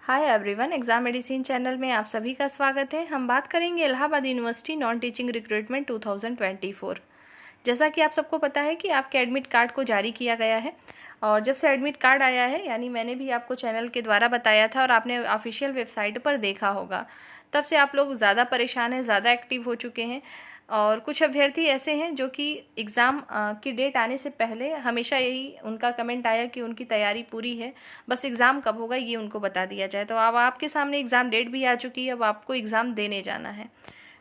Hi everyone, exam medicine channel में आप सभी का स्वागत है। हम बात करेंगे Allahabad university non teaching recruitment 2024। जैसा कि आप सबको पता है कि आपके एडमिट कार्ड को जारी किया गया है और जब से एडमिट कार्ड आया है, यानी मैंने भी आपको चैनल के द्वारा बताया था और आपने ऑफिशियल वेबसाइट पर देखा होगा, तब से आप लोग ज़्यादा परेशान हैं, ज़्यादा एक्टिव हो चुके हैं। और कुछ अभ्यर्थी ऐसे हैं जो कि एग्ज़ाम की डेट आने से पहले हमेशा यही उनका कमेंट आया कि उनकी तैयारी पूरी है, बस एग्ज़ाम कब होगा ये उनको बता दिया जाए। तो अब आपके सामने एग्ज़ाम डेट भी आ चुकी है, अब आपको एग्ज़ाम देने जाना है।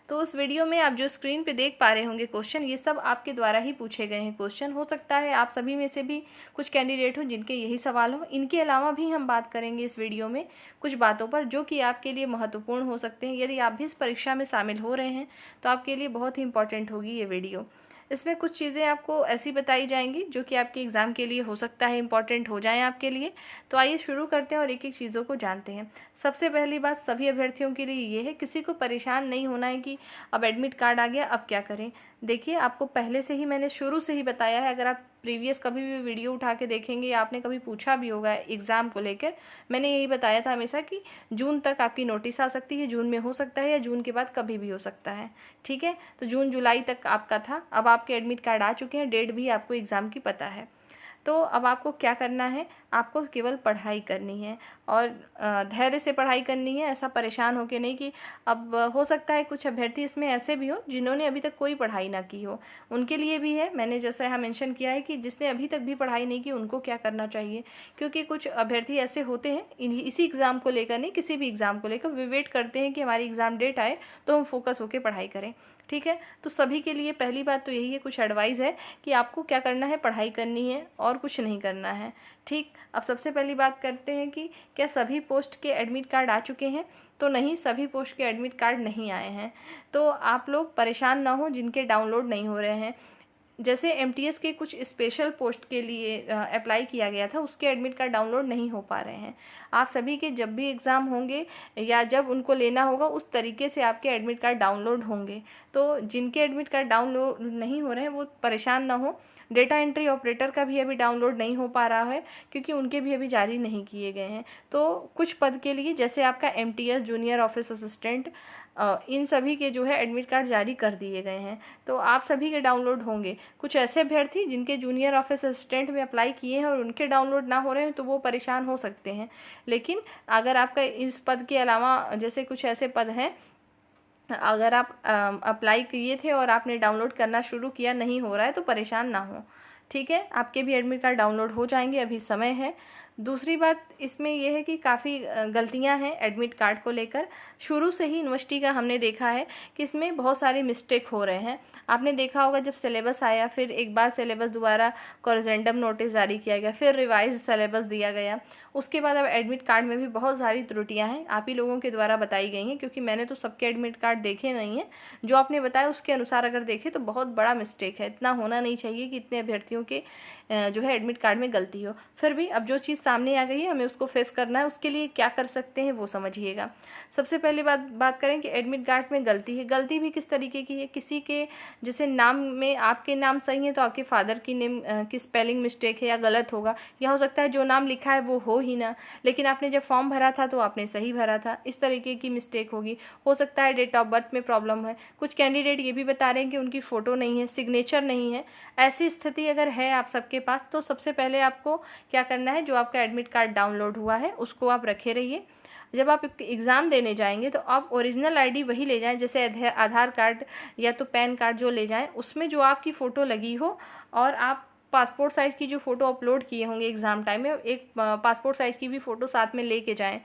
तो उस वीडियो में आप जो स्क्रीन पे देख पा रहे होंगे क्वेश्चन, ये सब आपके द्वारा ही पूछे गए हैं क्वेश्चन। हो सकता है आप सभी में से भी कुछ कैंडिडेट हो जिनके यही सवाल हो। इनके अलावा भी हम बात करेंगे इस वीडियो में कुछ बातों पर जो कि आपके लिए महत्वपूर्ण हो सकते हैं। यदि आप भी इस परीक्षा में शामिल हो रहे हैं तो आपके लिए बहुत ही इंपॉर्टेंट होगी ये वीडियो। इसमें कुछ चीज़ें आपको ऐसी बताई जाएंगी जो कि आपके एग्ज़ाम के लिए हो सकता है इंपॉर्टेंट हो जाएं आपके लिए। तो आइए शुरू करते हैं और एक एक चीज़ों को जानते हैं। सबसे पहली बात सभी अभ्यर्थियों के लिए ये है, किसी को परेशान नहीं होना है कि अब एडमिट कार्ड आ गया अब क्या करें। देखिए, आपको पहले से ही मैंने शुरू से ही बताया है। अगर आप प्रीवियस कभी भी वीडियो उठा के देखेंगे या आपने कभी पूछा भी होगा एग्ज़ाम को लेकर, मैंने यही बताया था हमेशा कि जून तक आपकी नोटिस आ सकती है। जून में हो सकता है या जून के बाद कभी भी हो सकता है। ठीक है, तो जून जुलाई तक आपका था। अब आपके एडमिट कार्ड आ चुके हैं, डेट भी आपको एग्ज़ाम की पता है। तो अब आपको क्या करना है, आपको केवल पढ़ाई करनी है और धैर्य से पढ़ाई करनी है। ऐसा परेशान होकर नहीं कि अब हो सकता है कुछ अभ्यर्थी इसमें ऐसे भी हो जिन्होंने अभी तक कोई पढ़ाई ना की हो, उनके लिए भी है। मैंने जैसा यहाँ मेंशन किया है कि जिसने अभी तक भी पढ़ाई नहीं की उनको क्या करना चाहिए, क्योंकि कुछ अभ्यर्थी ऐसे होते हैं इसी एग्ज़ाम को लेकर नहीं, किसी भी एग्ज़ाम को लेकर वे वेट करते हैं कि हमारी एग्ज़ाम डेट आए तो हम फोकस होकर पढ़ाई करें। ठीक है, तो सभी के लिए पहली बात तो यही है, कुछ एडवाइस है कि आपको क्या करना है, पढ़ाई करनी है और कुछ नहीं करना है। ठीक, अब सबसे पहली बात करते हैं कि क्या सभी पोस्ट के एडमिट कार्ड आ चुके हैं। तो नहीं, सभी पोस्ट के एडमिट कार्ड नहीं आए हैं। तो आप लोग परेशान ना हो जिनके डाउनलोड नहीं हो रहे हैं। जैसे एमटीएस के कुछ स्पेशल पोस्ट के लिए अप्लाई किया गया था, उसके एडमिट कार्ड डाउनलोड नहीं हो पा रहे हैं। आप सभी के जब भी एग्ज़ाम होंगे या जब उनको लेना होगा उस तरीके से आपके एडमिट कार्ड डाउनलोड होंगे। तो जिनके एडमिट कार्ड डाउनलोड नहीं हो रहे हैं वो परेशान ना हो। डेटा एंट्री ऑपरेटर का भी अभी डाउनलोड नहीं हो पा रहा है क्योंकि उनके भी अभी जारी नहीं किए गए हैं। तो कुछ पद के लिए जैसे आपका एमटीएस, जूनियर ऑफिस असिस्टेंट, इन सभी के जो है एडमिट कार्ड जारी कर दिए गए हैं। तो आप सभी के डाउनलोड होंगे। कुछ ऐसे अभ्यर्थी जिनके जूनियर ऑफिस असिस्टेंट में अप्लाई किए हैं और उनके डाउनलोड ना हो रहे हैं तो वो परेशान हो सकते हैं। लेकिन अगर आपका इस पद के अलावा जैसे कुछ ऐसे पद हैं, अगर आप अप्लाई किए थे और आपने डाउनलोड करना शुरू किया, नहीं हो रहा है तो परेशान ना हो। ठीक है, आपके भी एडमिट कार्ड डाउनलोड हो जाएंगे, अभी समय है। दूसरी बात इसमें यह है कि काफ़ी गलतियां हैं एडमिट कार्ड को लेकर। शुरू से ही यूनिवर्सिटी का हमने देखा है कि इसमें बहुत सारे मिस्टेक हो रहे हैं। आपने देखा होगा जब सिलेबस आया, फिर एक बार सिलेबस दोबारा कोरिजेंडम नोटिस जारी किया गया, फिर रिवाइज सिलेबस दिया गया, उसके बाद अब एडमिट कार्ड में भी बहुत सारी त्रुटियां हैं, आप ही लोगों के द्वारा बताई गई हैं। क्योंकि मैंने तो सबके एडमिट कार्ड देखे नहीं हैं, जो आपने बताया उसके अनुसार अगर देखें तो बहुत बड़ा मिस्टेक है। इतना होना नहीं चाहिए कि इतने अभ्यर्थियों के जो है एडमिट कार्ड में गलती हो। फिर भी अब जो चीज़ सामने आ गई है हमें उसको फेस करना है। उसके लिए क्या कर सकते हैं वो समझिएगा। सबसे पहले बात करें कि एडमिट कार्ड में गलती है। गलती भी किस तरीके की है, किसी के जैसे नाम में आपके नाम सही है तो आपके फादर की नेम की स्पेलिंग मिस्टेक है या गलत होगा, या हो सकता है जो नाम लिखा है वो हो ही ना, लेकिन आपने जब फॉर्म भरा था तो आपने सही भरा था, इस तरीके की मिस्टेक होगी। हो सकता है डेट ऑफ बर्थ में प्रॉब्लम है। कुछ कैंडिडेट ये भी बता रहे हैं कि उनकी फ़ोटो नहीं है, सिग्नेचर नहीं है। ऐसी स्थिति अगर है आप सबके पास तो सबसे पहले आपको क्या करना है, जो आपका एडमिट कार्ड डाउनलोड हुआ है उसको आप रखे रहिए। जब आप एग्ज़ाम देने जाएंगे तो आप ओरिजिनल आईडी वही ले जाएं, जैसे आधार कार्ड या तो पैन कार्ड जो ले जाएं, उसमें जो आपकी फ़ोटो लगी हो, और आप पासपोर्ट साइज़ की जो फ़ोटो अपलोड किए होंगे एग्ज़ाम टाइम में, एक पासपोर्ट साइज़ की भी फ़ोटो साथ में लेके जाएं।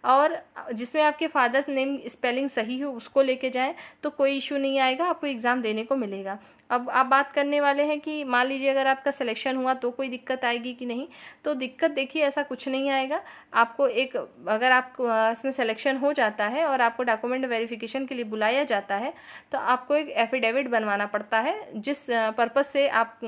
और जिसमें आपके फादर्स नेम स्पेलिंग सही हो उसको लेके जाएं, तो कोई इशू नहीं आएगा, आपको एग्ज़ाम देने को मिलेगा। अब आप बात करने वाले हैं कि मान लीजिए अगर आपका सिलेक्शन हुआ तो कोई दिक्कत आएगी कि नहीं। तो दिक्कत देखिए ऐसा कुछ नहीं आएगा। आपको एक, अगर आप इसमें सिलेक्शन हो जाता है और आपको डॉक्यूमेंट वेरिफिकेशन के लिए बुलाया जाता है तो आपको एक एफिडेविट बनवाना पड़ता है, जिस पर्पज़ से आप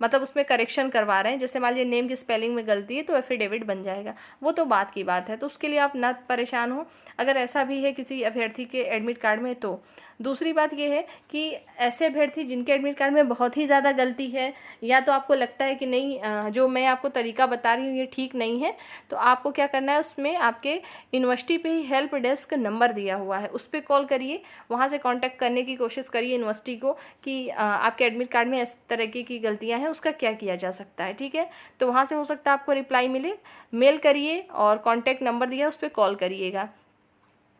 मतलब उसमें करेक्शन करवा रहे हैं। जैसे मान लीजिए नेम की स्पेलिंग में गलती है तो एफिडेविट बन जाएगा, वो तो बात की बात है। तो उसके लिए आप ना परेशान हो। अगर ऐसा भी है किसी अभ्यर्थी के एडमिट कार्ड में तो दूसरी बात ये है कि ऐसे अभ्यर्थी जिनके एडमिट कार्ड में बहुत ही ज़्यादा गलती है, या तो आपको लगता है कि नहीं जो मैं आपको तरीका बता रही हूँ ये ठीक नहीं है, तो आपको क्या करना है, उसमें आपके यूनिवर्सिटी पे ही हेल्प डेस्क नंबर दिया हुआ है, उस पर कॉल करिए, वहाँ से कांटेक्ट करने की कोशिश करिए यूनिवर्सिटी को कि आपके एडमिट कार्ड में इस तरह की गलतियाँ हैं, उसका क्या किया जा सकता है। ठीक है, तो वहाँ से हो सकता है आपको रिप्लाई मिले। मेल करिए और कॉन्टैक्ट नंबर दिया उस पर कॉल करिएगा।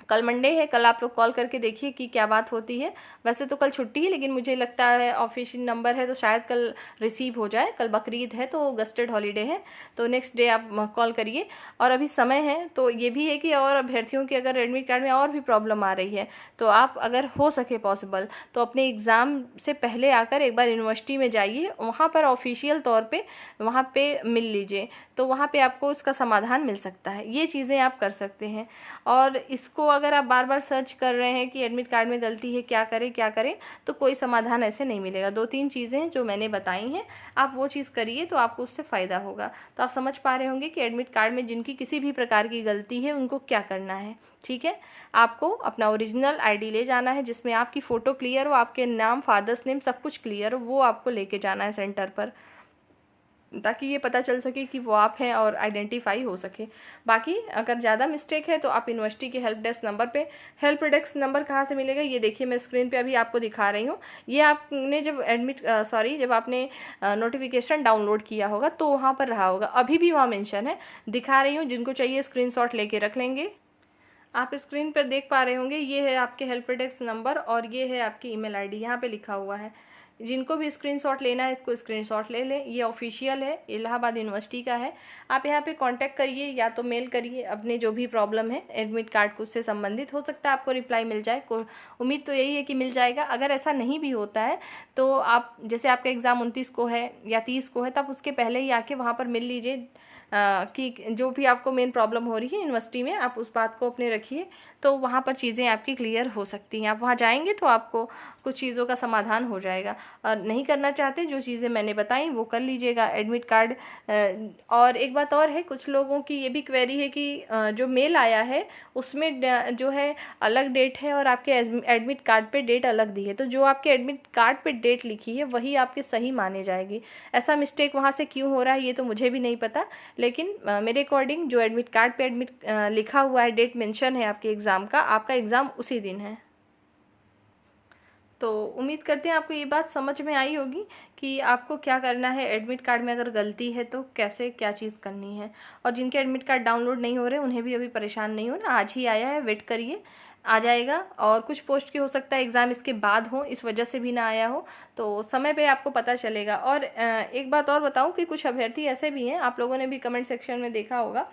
कल मंडे है, कल आप लोग कॉल करके देखिए कि क्या बात होती है। वैसे तो कल छुट्टी है, लेकिन मुझे लगता है ऑफिशियल नंबर है तो शायद कल रिसीव हो जाए। कल बकरीद है तो गस्टेड हॉलीडे है, तो नेक्स्ट डे आप कॉल करिए। और अभी समय है, तो ये भी है कि और अभ्यर्थियों की अगर एडमिट कार्ड में और भी प्रॉब्लम आ रही है तो आप अगर हो सके पॉसिबल तो अपने एग्ज़ाम से पहले आकर एक बार यूनिवर्सिटी में जाइए, वहाँ पर ऑफिशियल तौर पर वहाँ पर मिल लीजिए, तो वहाँ पर आपको इसका समाधान मिल सकता है। ये चीज़ें आप कर सकते हैं। और इसको अगर आप बार बार सर्च कर रहे हैं कि एडमिट कार्ड में गलती है, क्या करें, तो कोई समाधान ऐसे नहीं मिलेगा। 2-3 चीज़ें जो मैंने बताई हैं, आप वो चीज़ करिए तो आपको उससे फ़ायदा होगा। तो आप समझ पा रहे होंगे कि एडमिट कार्ड में जिनकी किसी भी प्रकार की गलती है उनको क्या करना है। ठीक है, आपको अपना ओरिजिनल आईडी ले जाना है जिसमें आपकी फ़ोटो क्लियर हो, आपके नाम, फादर्स नेम सब कुछ क्लियर हो, वो आपको लेके जाना है सेंटर पर, ताकि ये पता चल सके कि वो आप हैं और आइडेंटिफाई हो सके। बाकी अगर ज़्यादा मिस्टेक है तो आप यूनिवर्सिटी के हेल्प डेस्क नंबर पे, हेल्प डेस्क नंबर कहाँ से मिलेगा ये देखिए, मैं स्क्रीन पे अभी आपको दिखा रही हूँ। ये आपने जब जब आपने नोटिफिकेशन डाउनलोड किया होगा तो वहाँ पर रहा होगा, अभी भी वहाँ मेंशन है, दिखा रही हूँ। जिनको चाहिए स्क्रीनशॉट लेके रख लेंगे। आप स्क्रीन पर देख पा रहे होंगे, ये है आपके हेल्प डेस्क नंबर और ये है आपकी ईमेल आईडी, यहाँ पे लिखा हुआ है। जिनको भी स्क्रीनशॉट लेना है इसको स्क्रीनशॉट ले लें। ये ऑफिशियल है, इलाहाबाद यूनिवर्सिटी का है। आप यहाँ पे कांटेक्ट करिए या तो मेल करिए अपने जो भी प्रॉब्लम है एडमिट कार्ड को उससे संबंधित, हो सकता है आपको रिप्लाई मिल जाए। उम्मीद तो यही है कि मिल जाएगा। अगर ऐसा नहीं भी होता है तो आप, जैसे आपका एग्ज़ाम 29 को है या 30 को है, तब उसके पहले ही आके वहाँ पर मिल लीजिए कि जो भी आपको मेन प्रॉब्लम हो रही है यूनिवर्सिटी में, आप उस बात को अपने रखिए, तो वहाँ पर चीज़ें आपकी क्लियर हो सकती हैं। आप वहाँ जाएंगे तो आपको कुछ चीज़ों का समाधान हो जाएगा। और नहीं करना चाहते, जो चीज़ें मैंने बताई वो कर लीजिएगा। एडमिट कार्ड और एक बात और है, कुछ लोगों की ये भी क्वेरी है कि जो मेल आया है उसमें जो है अलग डेट है और आपके एडमिट कार्ड पे डेट अलग दी है, तो जो आपके एडमिट कार्ड पे डेट लिखी है वही आपकी सही माने जाएगी। ऐसा मिस्टेक वहाँ से क्यों हो रहा है ये तो मुझे भी नहीं पता, लेकिन मेरे अकॉर्डिंग जो एडमिट कार्ड पे लिखा हुआ है, डेट मेंशन है आपके एग्ज़ाम का, आपका एग्ज़ाम उसी दिन है। तो उम्मीद करते हैं आपको ये बात समझ में आई होगी कि आपको क्या करना है। एडमिट कार्ड में अगर गलती है तो कैसे क्या चीज़ करनी है। और जिनके एडमिट कार्ड डाउनलोड नहीं हो रहे उन्हें भी अभी परेशान नहीं होना, आज ही आया है, वेट करिए, आ जाएगा। और कुछ पोस्ट की हो सकता है एग्ज़ाम इसके बाद हो, इस वजह से भी ना आया हो, तो समय पे आपको पता चलेगा। और एक बात और बताऊं कि कुछ अभ्यर्थी ऐसे भी हैं, आप लोगों ने भी कमेंट सेक्शन में देखा होगा,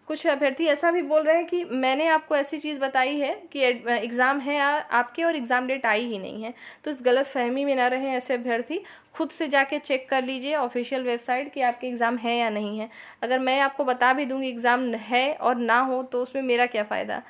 कुछ अभ्यर्थी ऐसा भी बोल रहे हैं कि मैंने आपको ऐसी चीज़ बताई है कि एग्ज़ाम है आपके और एग्ज़ाम डेट आई ही नहीं है। तो इस गलत फहमी में ना रहें ऐसे अभ्यर्थी, खुद से जाके चेक कर लीजिए ऑफिशियल वेबसाइट कि आपके एग्ज़ाम है या नहीं है। अगर मैं आपको बता भी दूँगी एग्ज़ाम है और ना हो तो उसमें मेरा क्या फ़ायदा।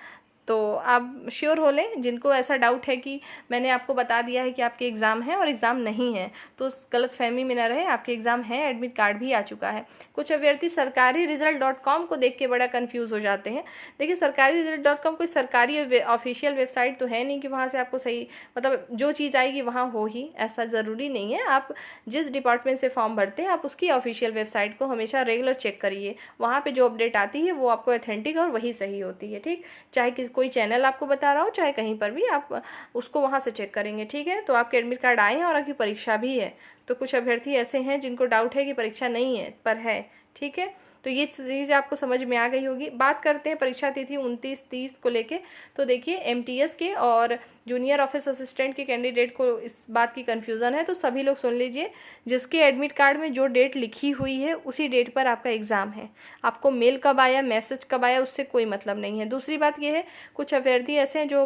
तो आप श्योर हो लें, जिनको ऐसा डाउट है कि मैंने आपको बता दिया है कि आपके एग्ज़ाम है और एग्ज़ाम नहीं है, तो उस गलत फहमी में ना रहे, आपके एग्ज़ाम है, एडमिट कार्ड भी आ चुका है। कुछ अभ्यर्थी सरकारी रिजल्ट.com को देख के बड़ा कंफ्यूज हो जाते हैं। देखिए, सरकारी रिजल्ट.com कोई सरकारी ऑफिशियल वेबसाइट तो है नहीं कि वहाँ से आपको सही मतलब जो चीज़ आएगी वहाँ हो ही, ऐसा ज़रूरी नहीं है। आप जिस डिपार्टमेंट से फॉर्म भरते हैं आप उसकी ऑफिशियल वेबसाइट को हमेशा रेगुलर चेक करिए, वहाँ पर जो अपडेट आती है वो आपको ऑथेंटिक और वही सही होती है। ठीक, चाहे कोई चैनल आपको बता रहा हो चाहे कहीं पर भी, आप उसको वहाँ से चेक करेंगे। ठीक है, तो आपके एडमिट कार्ड आए हैं और आपकी परीक्षा भी है। तो कुछ अभ्यर्थी ऐसे हैं जिनको डाउट है कि परीक्षा नहीं है पर है। ठीक है, तो ये चीज़ आपको समझ में आ गई होगी। बात करते हैं परीक्षा तिथि 29-30 को लेके। तो देखिए, एमटीएस के और जूनियर ऑफिस असिस्टेंट के कैंडिडेट को इस बात की कन्फ्यूज़न है, तो सभी लोग सुन लीजिए। जिसके एडमिट कार्ड में जो डेट लिखी हुई है उसी डेट पर आपका एग्ज़ाम है। आपको मेल कब आया, मैसेज कब आया, उससे कोई मतलब नहीं है। दूसरी बात यह है, कुछ अभ्यर्थी ऐसे हैं जो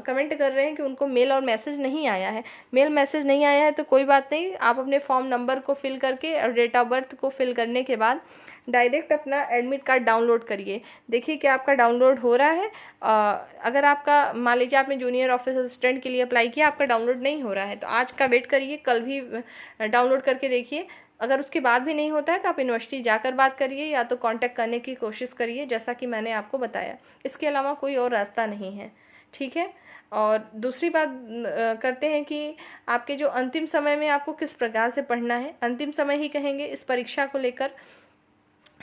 कमेंट कर रहे हैं कि उनको मेल और मैसेज नहीं आया है। मेल मैसेज नहीं आया है तो कोई बात नहीं, आप अपने फॉर्म नंबर को फिल करके और डेट ऑफ बर्थ को फिल करने के बाद डायरेक्ट अपना एडमिट कार्ड डाउनलोड करिए। देखिए कि आपका डाउनलोड हो रहा है। अगर आपका, मान लीजिए आपने जूनियर ऑफिस असिस्टेंट के लिए अप्लाई किया, आपका डाउनलोड नहीं हो रहा है, तो आज का वेट करिए, कल भी डाउनलोड करके देखिए। अगर उसके बाद भी नहीं होता है तो आप यूनिवर्सिटी जाकर बात करिए या तो कांटेक्ट करने की कोशिश करिए, जैसा कि मैंने आपको बताया। इसके अलावा कोई और रास्ता नहीं है। ठीक है। और दूसरी बात करते हैं कि आपके जो अंतिम समय में आपको किस प्रकार से पढ़ना है, अंतिम समय ही कहेंगे इस परीक्षा को लेकर।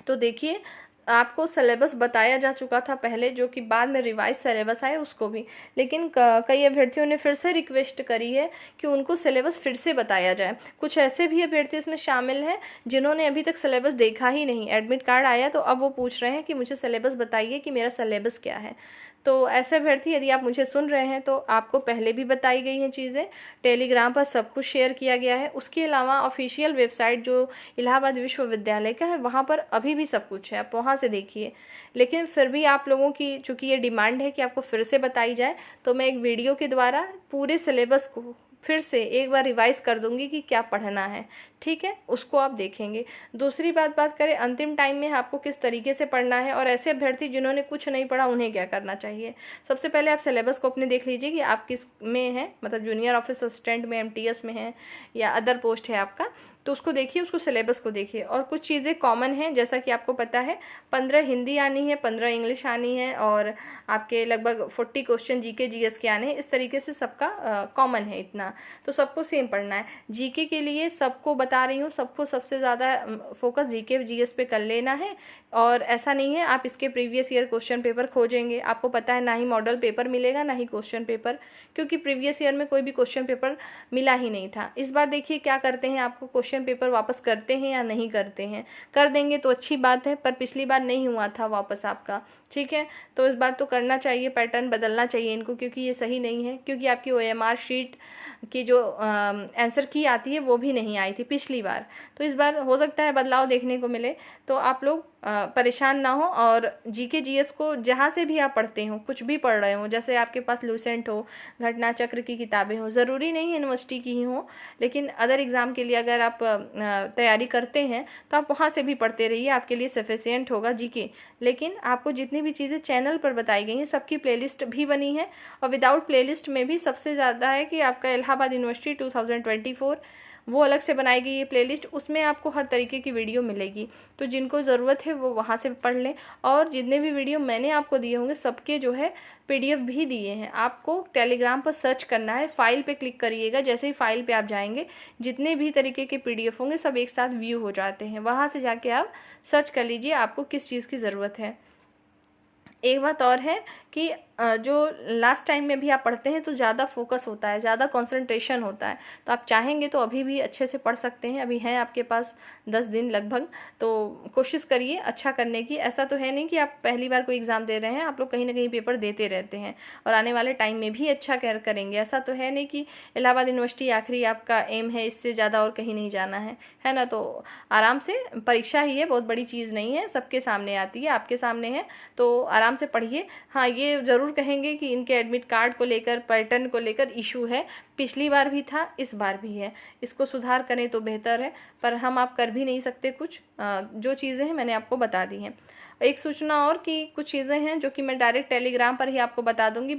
तो देखिए, आपको सिलेबस बताया जा चुका था पहले, जो कि बाद में रिवाइज सिलेबस आए उसको भी, लेकिन कई अभ्यर्थियों ने फिर से रिक्वेस्ट करी है कि उनको सिलेबस फिर से बताया जाए। कुछ ऐसे भी अभ्यर्थी इसमें शामिल हैं जिन्होंने अभी तक सिलेबस देखा ही नहीं, एडमिट कार्ड आया तो अब वो पूछ रहे हैं कि मुझे सिलेबस बताइए कि मेरा सिलेबस क्या है। तो ऐसे अभ्यर्थी यदि आप मुझे सुन रहे हैं तो आपको पहले भी बताई गई हैं चीज़ें, टेलीग्राम पर सब कुछ शेयर किया गया है। उसके अलावा ऑफिशियल वेबसाइट जो इलाहाबाद विश्वविद्यालय का है वहाँ पर अभी भी सब कुछ है, आप वहाँ से देखिए। लेकिन फिर भी आप लोगों की चूँकि ये डिमांड है कि आपको फिर से बताई जाए, तो मैं एक वीडियो के द्वारा पूरे सिलेबस को फिर से एक बार रिवाइज कर दूंगी कि क्या पढ़ना है, ठीक है, उसको आप देखेंगे। दूसरी बात करें अंतिम टाइम में आपको किस तरीके से पढ़ना है और ऐसे अभ्यर्थी जिन्होंने कुछ नहीं पढ़ा उन्हें क्या करना चाहिए। सबसे पहले आप सिलेबस को अपने देख लीजिए कि आप किस में हैं, मतलब जूनियर ऑफिस असिस्टेंट में, एमटीएस में है या अदर पोस्ट है आपका, तो उसको देखिए, उसको सिलेबस को देखिए। और कुछ चीज़ें कॉमन हैं, जैसा कि आपको पता है 15 हिंदी आनी है, 15 इंग्लिश आनी है और आपके लगभग 40 क्वेश्चन जीके जीएस के आने हैं। इस तरीके से सबका कॉमन है इतना, तो सबको सेम पढ़ना है। जीके के लिए सबको बता रही हूँ, सबको सबसे ज़्यादा फोकस जीके जीएस पे कर लेना है। और ऐसा नहीं है आप इसके प्रीवियस ईयर क्वेश्चन पेपर खोजेंगे, आपको पता है ना ही मॉडल पेपर मिलेगा ना ही क्वेश्चन पेपर, क्योंकि प्रीवियस ईयर में कोई भी क्वेश्चन पेपर मिला ही नहीं था। इस बार देखिए क्या करते हैं, आपको क्वेश्चन पेपर वापस करते हैं या नहीं करते हैं। कर देंगे तो अच्छी बात है, पर पिछली बार नहीं हुआ था वापस आपका, ठीक है, तो इस बार तो करना चाहिए, पैटर्न बदलना चाहिए इनको, क्योंकि ये सही नहीं है। क्योंकि आपकी ओएमआर शीट की जो आंसर की आती है वो भी नहीं आई थी पिछली बार, तो इस बार हो सकता है बदलाव देखने को मिले। तो आप लोग परेशान ना हो, और जीके जीएस को जहाँ से भी आप पढ़ते हो, कुछ भी पढ़ रहे हो, जैसे आपके पास लूसेंट हो, घटना चक्र की किताबें हो, ज़रूरी नहीं यूनिवर्सिटी की ही हो, लेकिन अदर एग्ज़ाम के लिए अगर आप तैयारी करते हैं तो आप वहाँ से भी पढ़ते रहिए, आपके लिए सफिशिएंट होगा जीके। लेकिन आपको जितनी भी चीज़ें चैनल पर बताई गई हैं सबकी प्लेलिस्ट भी बनी है, और विदाउट प्लेलिस्ट में भी सबसे ज़्यादा है कि आपका इलाहाबाद यूनिवर्सिटी 2024 वो अलग से बनाई गई है प्लेलिस्ट, उसमें आपको हर तरीके की वीडियो मिलेगी। तो जिनको ज़रूरत है वो वहाँ से पढ़ लें। और जितने भी वीडियो मैंने आपको दिए होंगे सबके जो है पीडीएफ भी दिए हैं, आपको टेलीग्राम पर सर्च करना है, फाइल पे क्लिक करिएगा, जैसे ही फाइल पे आप जाएंगे जितने भी तरीके के पीडीएफ होंगे सब एक साथ व्यू हो जाते हैं, वहाँ से जाके आप सर्च कर लीजिए आपको किस चीज़ की ज़रूरत है। एक बात और है कि जो लास्ट टाइम में भी आप पढ़ते हैं तो ज़्यादा फोकस होता है, ज़्यादा कंसंट्रेशन होता है, तो आप चाहेंगे तो अभी भी अच्छे से पढ़ सकते हैं। अभी हैं आपके पास 10 दिन लगभग, तो कोशिश करिए अच्छा करने की। ऐसा तो है नहीं कि आप पहली बार कोई एग्ज़ाम दे रहे हैं, आप लोग कहीं ना कहीं पेपर देते रहते हैं और आने वाले टाइम में भी अच्छा करेंगे। ऐसा तो है नहीं कि इलाहाबाद यूनिवर्सिटी आखिरी आपका एम है, इससे ज़्यादा और कहीं नहीं जाना है ना। तो आराम से, परीक्षा ही है, बहुत बड़ी चीज़ नहीं है, सबके सामने आती है, आपके सामने है, तो आराम से पढ़िए। हाँ, ये ज़रूर कहेंगे कि इनके एडमिट कार्ड को लेकर, पैटर्न को लेकर इशू है, पिछली बार भी था, इस बार भी है, इसको सुधार करें तो बेहतर है, पर हम आप कर भी नहीं सकते कुछ। जो चीज़ें हैं मैंने आपको बता दी हैं। एक सूचना और कि कुछ चीज़ें हैं जो कि मैं डायरेक्ट टेलीग्राम पर ही आपको बता दूंगी,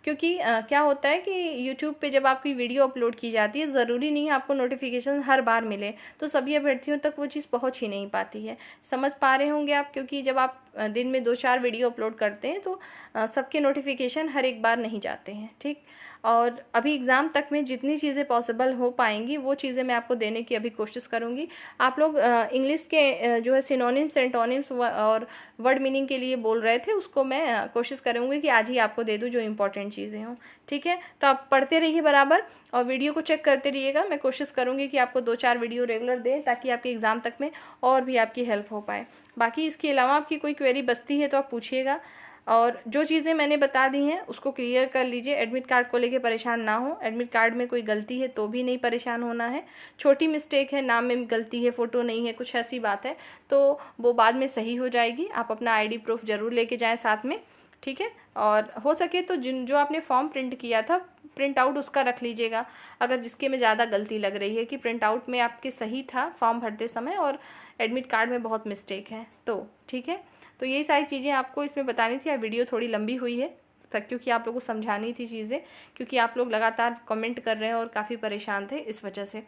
क्योंकि क्या होता है कि यूट्यूब पे जब आपकी वीडियो अपलोड की जाती है ज़रूरी नहीं है आपको नोटिफिकेशन हर बार मिले, तो सभी अभ्यर्थियों तक वो चीज़ पहुंच ही नहीं पाती है। समझ पा रहे होंगे आप, क्योंकि जब आप दिन में 2-4 वीडियो अपलोड करते हैं तो सबके नोटिफिकेशन हर एक बार नहीं जाते हैं, ठीक। और अभी एग्ज़ाम तक में जितनी चीज़ें पॉसिबल हो पाएंगी वो चीज़ें मैं आपको देने की अभी कोशिश करूँगी। आप लोग इंग्लिश के जो है सिनोनिम्स, एंटोनिम्स और वर्ड मीनिंग के लिए बोल रहे थे, उसको मैं कोशिश करूँगी कि आज ही आपको दे दूँ जो इम्पोर्टेंट चीज़ें हों, ठीक है। तो आप पढ़ते रहिए बराबर और वीडियो को चेक करते रहिएगा। मैं कोशिश करूँगी कि आपको 2-4 वीडियो रेगुलर दें ताकि आपके एग्ज़ाम तक में और भी आपकी हेल्प हो पाए। बाकी इसके अलावा आपकी कोई क्वेरी बचती है तो आप पूछिएगा, और जो चीज़ें मैंने बता दी हैं उसको क्लियर कर लीजिए। एडमिट कार्ड को लेके परेशान ना हो, एडमिट कार्ड में कोई गलती है तो भी नहीं परेशान होना है, छोटी मिस्टेक है, नाम में गलती है, फ़ोटो नहीं है, कुछ ऐसी बात है तो वो बाद में सही हो जाएगी। आप अपना आईडी प्रूफ ज़रूर लेके जाएं साथ में, ठीक है। और हो सके तो जो आपने फॉर्म प्रिंट किया था, प्रिंट आउट उसका रख लीजिएगा, अगर जिसके में ज़्यादा गलती लग रही है कि प्रिंट आउट में आपके सही था फॉर्म भरते समय और एडमिट कार्ड में बहुत मिस्टेक है, तो ठीक है। तो यही सारी चीज़ें आपको इसमें बतानी थी। वीडियो थोड़ी लंबी हुई है क्योंकि आप लोगों को समझानी थी चीज़ें, क्योंकि आप लोग लगातार कमेंट कर रहे हैं और काफ़ी परेशान थे इस वजह से।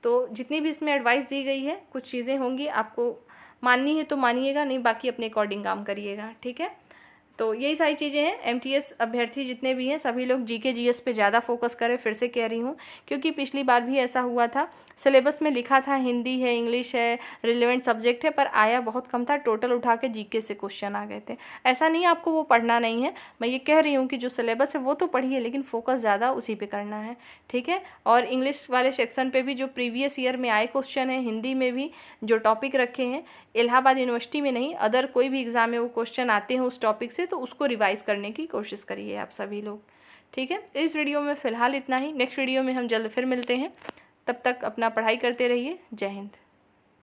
तो जितनी भी इसमें एडवाइस दी गई है, कुछ चीज़ें होंगी आपको माननी है तो मानिएगा, नहीं बाकी अपने अकॉर्डिंग काम करिएगा, ठीक है। तो यही सारी चीज़ें हैं। एमटीएस अभ्यर्थी जितने भी हैं सभी लोग जीके जीएस पे ज़्यादा फोकस करें, फिर से कह रही हूँ, क्योंकि पिछली बार भी ऐसा हुआ था। सिलेबस में लिखा था हिंदी है, इंग्लिश है, रिलेवेंट सब्जेक्ट है, पर आया बहुत कम था। टोटल उठा के जीके से क्वेश्चन आ गए थे। ऐसा नहीं आपको वो पढ़ना नहीं है, मैं ये कह रही हूँ कि जो सिलेबस है वो तो पढ़िए, लेकिन फोकस ज़्यादा उसी पे करना है, ठीक है। और इंग्लिश वाले सेक्शन पे भी जो प्रीवियस ईयर में आए क्वेश्चन है, हिंदी में भी जो टॉपिक रखे हैं, इलाहाबाद यूनिवर्सिटी में नहीं, अदर कोई भी एग्जाम में वो क्वेश्चन आते हैं उस टॉपिक से, तो उसको रिवाइज करने की कोशिश करिए आप सभी लोग, ठीक है। इस वीडियो में फ़िलहाल इतना ही। नेक्स्ट वीडियो में हम जल्द फिर मिलते हैं, तब तक अपना पढ़ाई करते रहिए। जय हिंद।